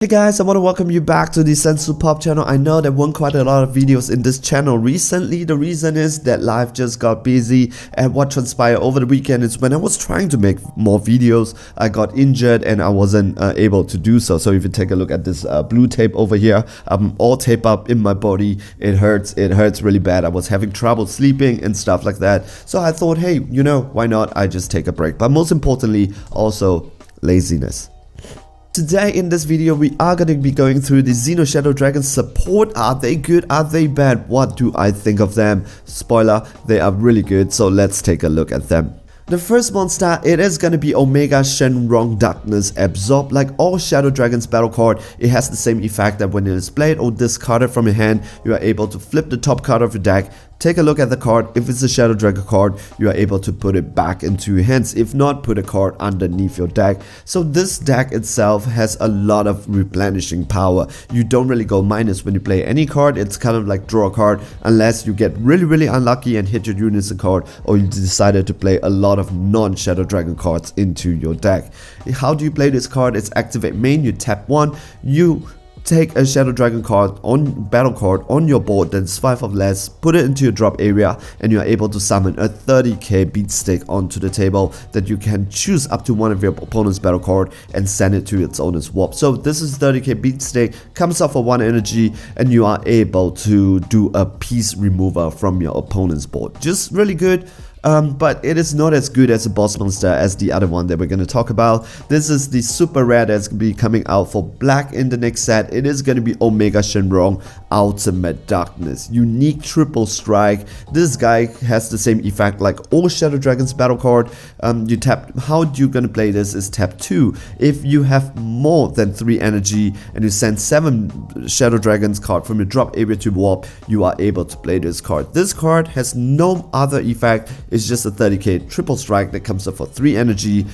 Hey guys, I want to welcome you back to the Sensu Pop channel. I know there weren't quite a lot of videos in this channel recently. The reason is that life just got busy, and what transpired over the weekend is when I was trying to make more videos, I got injured and I wasn't able to do so. So if you take a look at this blue tape over here, I'm all taped up in my body. It hurts really bad. I was having trouble sleeping and stuff like that. So I thought, hey, you know, why not? I just take a break. But most importantly, also laziness. Today in this video we are going to be going through the Xeno Shadow Dragons support. Are they good? Are they bad? What do I think of them? Spoiler, they are really good, so let's take a look at them. The first monster, it is going to be Omega Shenron Darkness Absorb. Like all Shadow Dragons battle card, it has the same effect that when it is played or discarded from your hand, you are able to flip the top card of your deck. Take a look at the card. If it's a Shadow Dragon card, you are able to put it back into your hands. If not, put a card underneath your deck. So this deck itself has a lot of replenishing power. You don't really go minus when you play any card. It's kind of like draw a card unless you get really unlucky and hit your unison card, or you decided to play a lot of non-Shadow Dragon cards into your deck. How do you play this card? It's activate main. You tap one. You take a Shadow Dragon card on battle card on your board that's 5 or less, put it into your drop area, and you are able to summon a 30k beat stick onto the table that you can choose up to one of your opponent's battle card and send it to its owner's swap. So this is 30k beat stick, comes up for 1 energy, and you are able to do a piece remover from your opponent's board. Just really good. But it is not as good as a boss monster as the other one that we're going to talk about. This is the super rare that's going to be coming out for black in the next set. It is going to be Omega Shenron Ultimate Darkness. Unique triple strike. This guy has the same effect like all Shadow Dragons battle card. You tap. How you're going to play this is tap 2. If you have more than 3 energy and you send 7 Shadow Dragons card from your drop area to warp, you are able to play this card. This card has no other effect. It's just a 30k triple strike that comes up for 3 energy,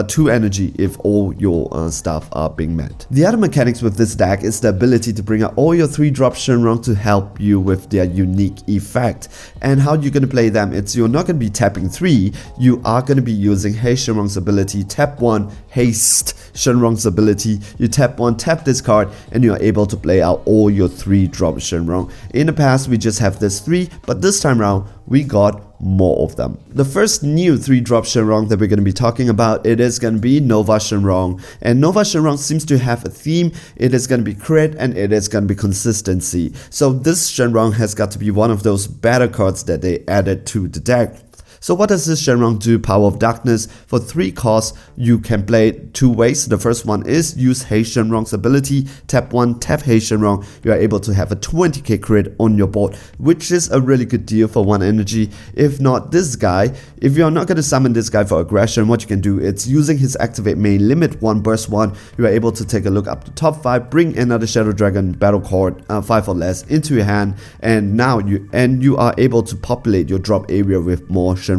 2 energy if all your stuff are being met. The other mechanics with this deck is the ability to bring out all your 3-drop Shenron to help you with their unique effect. And how you're going to play them, it's you're not going to be tapping 3, you are going to be using Haste Shenron's ability, tap 1, Haste Shenron's ability, you tap 1, tap this card, and you are able to play out all your 3-drop Shenron. In the past we just have this 3, but this time around we got more of them. The first new 3-drop Shenron that we're going to be talking about, it is going to be Nova Shenron. And Nova Shenron seems to have a theme. It is going to be crit and it is going to be consistency. So this Shenron has got to be one of those better cards that they added to the deck. So what does this Shenron do? Power of Darkness. For 3 costs, you can play 2 ways. The first one is use Haste Shenron's ability. Tap 1, tap Haste Shenron. You are able to have a 20k crit on your board, which is a really good deal for 1 energy. If not, this guy, if you're not going to summon this guy for aggression, what you can do, it's using his activate main, limit 1, burst 1. You are able to take a look up to top 5, bring another Shadow Dragon battle card, 5 or less, into your hand, and now you are able to populate your drop area with more Shenron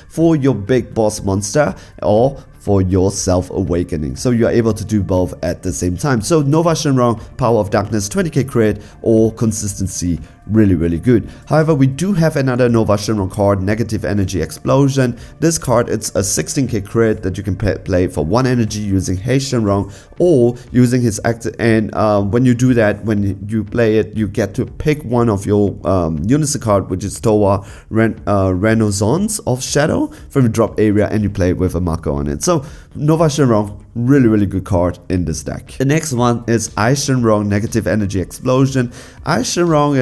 for your big boss monster or for your self-awakening. So you are able to do both at the same time. So Nova Shenron, Power of Darkness, 20k crit, or consistency, really good. However, we do have another Nova Shenron card, Negative Energy Explosion. This card, it's a 16k crit that you can play for 1 energy using Haste Shenron or using his active. And when you do that, when you play it, you get to pick one of your unison card, which is Towa Renaissance of Shadow, from your drop area, and you play it with a marker on it. So Nova Shenron, really good card in this deck. The next one is Ice Shenron Negative Energy Explosion. Ice Shenron,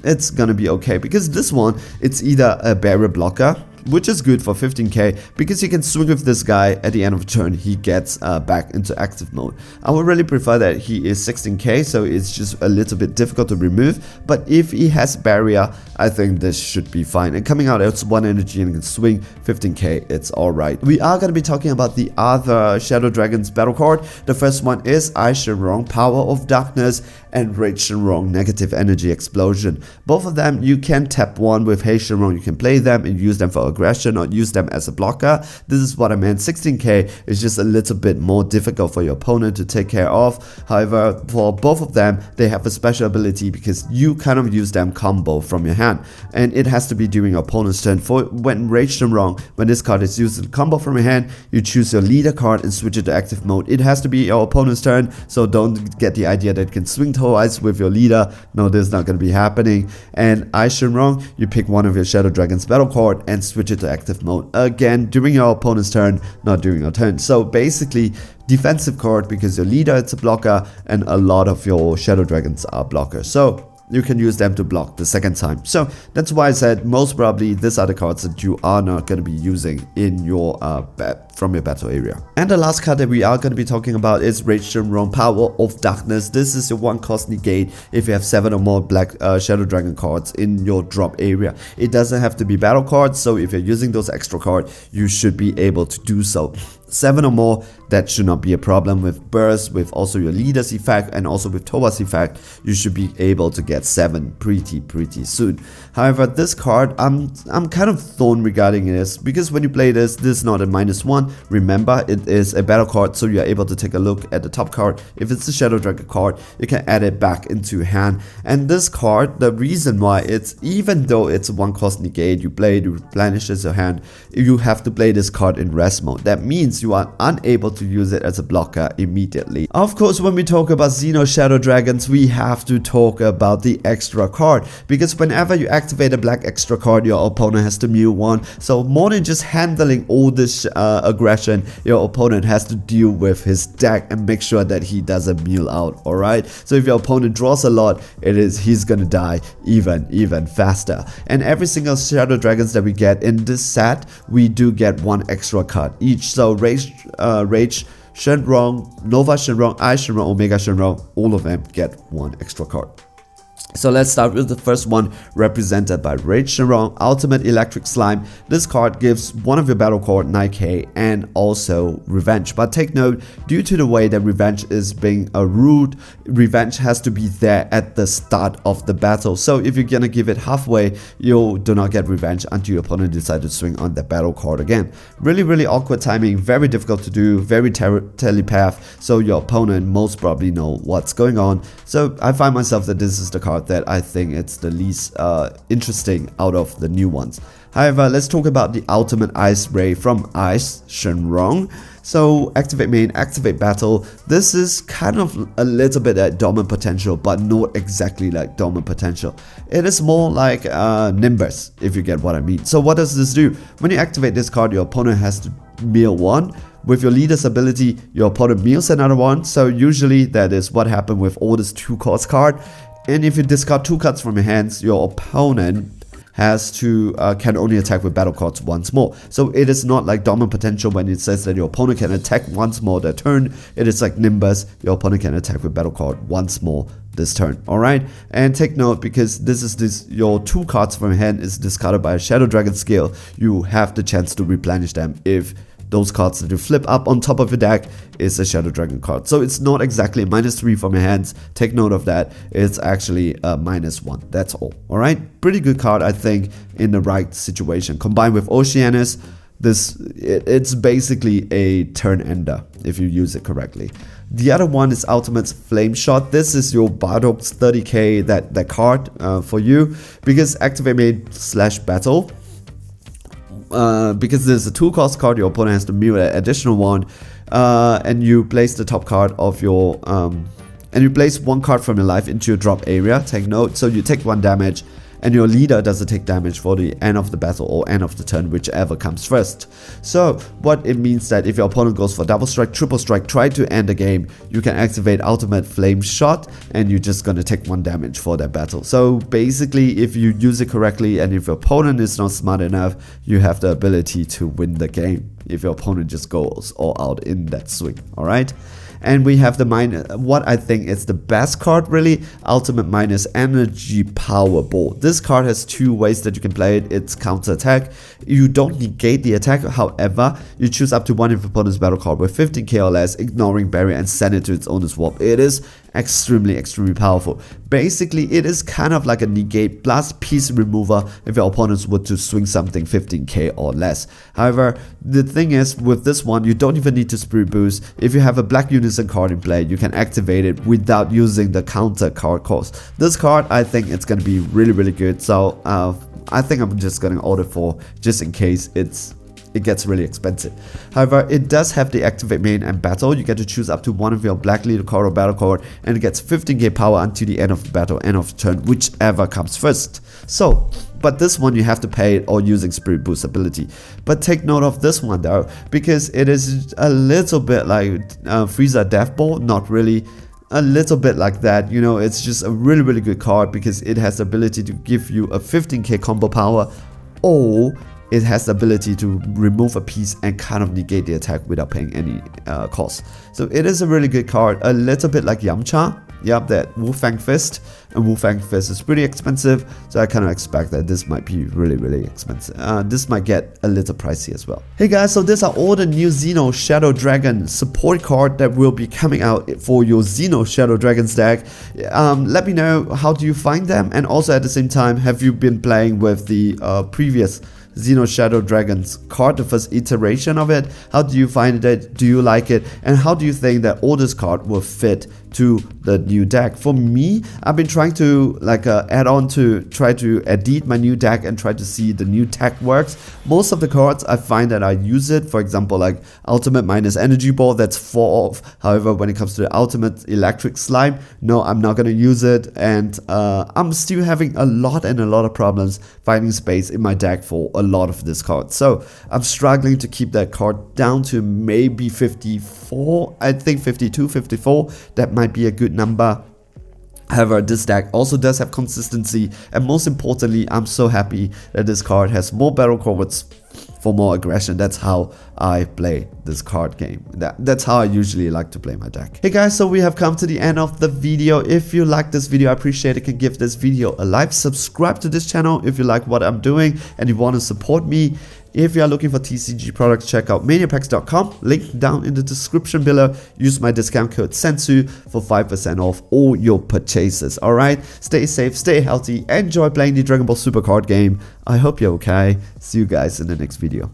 it's gonna be okay because this one, it's either a barrier blocker, which is good for 15k because you can swing with this guy at the end of the turn. He gets back into active mode. I would really prefer that he is 16k, so it's just a little bit difficult to remove, but if he has barrier, I think this should be fine. And coming out, it's 1 energy and can swing 15k, it's alright. We are going to be talking about the other Shadow Dragons battle card. The first one is Ice Shenron, Power of Darkness, and Rage Shenron, Negative Energy Explosion. Both of them, you can tap 1 with Haste Shenron, you can play them and use them for for aggression or use them as a blocker. This is what I meant. 16k is just a little bit more difficult for your opponent to take care of. However, for both of them, they have a special ability because you kind of use them combo from your hand, and it has to be during your opponent's turn. For when Rage Shenron, when this card is used in combo from your hand, you choose your leader card and switch it to active mode. It has to be your opponent's turn, so don't get the idea that you can swing twice with your leader. No, this is not going to be happening. And Shenron, you pick one of your Shadow Dragons battle card and switch it to active mode again during your opponent's turn, not during your turn. So basically, defensive card because your leader is a blocker and a lot of your Shadow Dragons are blockers. So you can use them to block the second time. So that's why I said most probably these are the cards that you are not going to be using in your from your battle area. And the last card that we are going to be talking about is Rage Shenron, Power of Darkness. This is your 1-cost negate if you have 7 or more black Shadow Dragon cards in your drop area. It doesn't have to be battle cards, so if you're using those extra cards, you should be able to do so. 7 or more, that should not be a problem. With burst, with also your leader's effect, and also with Towa's effect, you should be able to get 7 pretty soon. However, this card, I'm kind of thorn regarding this, because when you play this is not a -1. Remember, it is a battle card, so you are able to take a look at the top card. If it's a Shadow Dragon card, you can add it back into your hand. And this card, the reason why it's, even though it's a 1-cost negate, you play it, it replenishes your hand, you have to play this card in rest mode. That means you are unable to use it as a blocker immediately. Of course, when we talk about Xeno Shadow Dragons, we have to talk about the extra card, because whenever you activate a black extra card, your opponent has to mute 1. So more than just handling all this aggression, your opponent has to deal with his deck and make sure that he doesn't mule out. Alright, so if your opponent draws a lot, he's gonna die even faster. And every single Shadow Dragons that we get in this set, we do get 1 extra card each. So Rage Shenron, Nova Shenron, Shenron, Omega Shenron, all of them get 1 extra card. So let's start with the first one, represented by Rage Shenron, Ultimate Electric Slime. This card gives one of your battle card 9k and also Revenge. But take note, due to the way that Revenge is being a root, Revenge has to be there at the start of the battle. So if you're gonna give it halfway, you do not get Revenge until your opponent decides to swing on that battle card again. Really awkward timing, very difficult to do, very telepath, so your opponent most probably know what's going on. So I find myself that this is the card that I think it's the least interesting out of the new ones. However, let's talk about the Ultimate Ice Ray from Shenron. So activate main, activate battle. This is kind of a little bit like Dormant Potential, but not exactly like Dormant Potential. It is more like Nimbus, if you get what I mean. So what does this do? When you activate this card, your opponent has to meal 1. With your leader's ability, your opponent meals another 1. So usually that is what happened with all this 2-cost card. And if you discard 2 cards from your hands, your opponent has to can only attack with battle cards once more. So it is not like Dormant Potential when it says that your opponent can attack once more their turn. It is like Nimbus, your opponent can attack with battle card once more this turn. Alright, and take note, because this is your 2 cards from your hand is discarded by a Shadow Dragon skill, you have the chance to replenish them if those cards that you flip up on top of your deck is a Shadow Dragon card. So it's not exactly a -3 from your hands. Take note of that. It's actually a -1. That's all. Alright? Pretty good card, I think, in the right situation. Combined with Oceanus, it's basically a turn ender if you use it correctly. The other one is Ultimate Flame Shot. This is your Bardock's 30k that card for you, because activate main / battle. Because there's a 2-cost card, your opponent has to mute an additional 1, and you place the top card of your and you place 1 card from your life into your drop area. Take note, so you take 1 damage, and your leader doesn't take damage for the end of the battle or end of the turn, whichever comes first. So what it means that if your opponent goes for double strike, triple strike, try to end the game, you can activate Ultimate Flame Shot, and you're just gonna take 1 damage for that battle. So basically, if you use it correctly and if your opponent is not smart enough, you have the ability to win the game if your opponent just goes all out in that swing. Alright? And we have the what I think is the best card, really, Ultimate Minus Energy Power Ball. This card has 2 ways that you can play it. It's counter attack. You don't negate the attack, however, you choose up to 1 of your opponent's battle card with 15k or less, ignoring barrier, and send it to its owner's swap. It is extremely powerful. Basically, it is kind of like a negate plus piece remover if your opponents were to swing something 15k or less. However, the thing is, with this one, you don't even need to Spirit Boost. If you have a Black Unison card in play, you can activate it without using the counter card cost. This card, I think it's going to be really good, so I think I'm just going to order 4 just in case it gets really expensive. However, it does have the activate main and battle. You get to choose up to one of your black leader card or battle card, and it gets 15k power until the end of the battle, end of turn, whichever comes first. So, but this one you have to pay it or using Spirit Boost ability. But take note of this one though, because it is a little bit like Frieza Death Ball, not really. A little bit like that, you know. It's just a really good card because it has the ability to give you a 15k combo power, or it has the ability to remove a piece and kind of negate the attack without paying any cost. So it is a really good card, a little bit like Yamcha. Yep, that Wu-Fang Fist, and Wu-Fang Fist is pretty expensive, so I kind of expect that this might be really expensive. This might get a little pricey as well. Hey guys, so these are all the new Xeno Shadow Dragon support card that will be coming out for your Xeno Shadow Dragons deck. Let me know, how do you find them, and also at the same time, have you been playing with the previous Xeno Shadow Dragons card, the first iteration of it? How do you find it? Do you like it? And how do you think that all this card will fit to the new deck? For me, I've been trying to add on to try to edit my new deck and try to see the new tech works. Most of the cards I find that I use it, for example like Ultimate minus Energy Ball, that's 4 off. However, when it comes to the Ultimate Electric Slime, no, I'm not gonna use it, and I'm still having a lot of problems finding space in my deck for a lot of this card. So I'm struggling to keep that card down to maybe 54, I think 52, 54, that might be a good number. However, this deck also does have consistency, and most importantly, I'm so happy that this card has more battle cards for more aggression. That's how I play this card game. That's how I usually like to play my deck. Hey guys, so we have come to the end of the video. If you like this video, I appreciate it. Can give this video a like, subscribe to this channel if you like what I'm doing and you want to support me. If you are looking for TCG products, check out maniapacks.com, link down in the description below. Use my discount code SENSU for 5% off all your purchases. Alright, stay safe, stay healthy, enjoy playing the Dragon Ball Super card game. I hope you're okay. See you guys in the next video.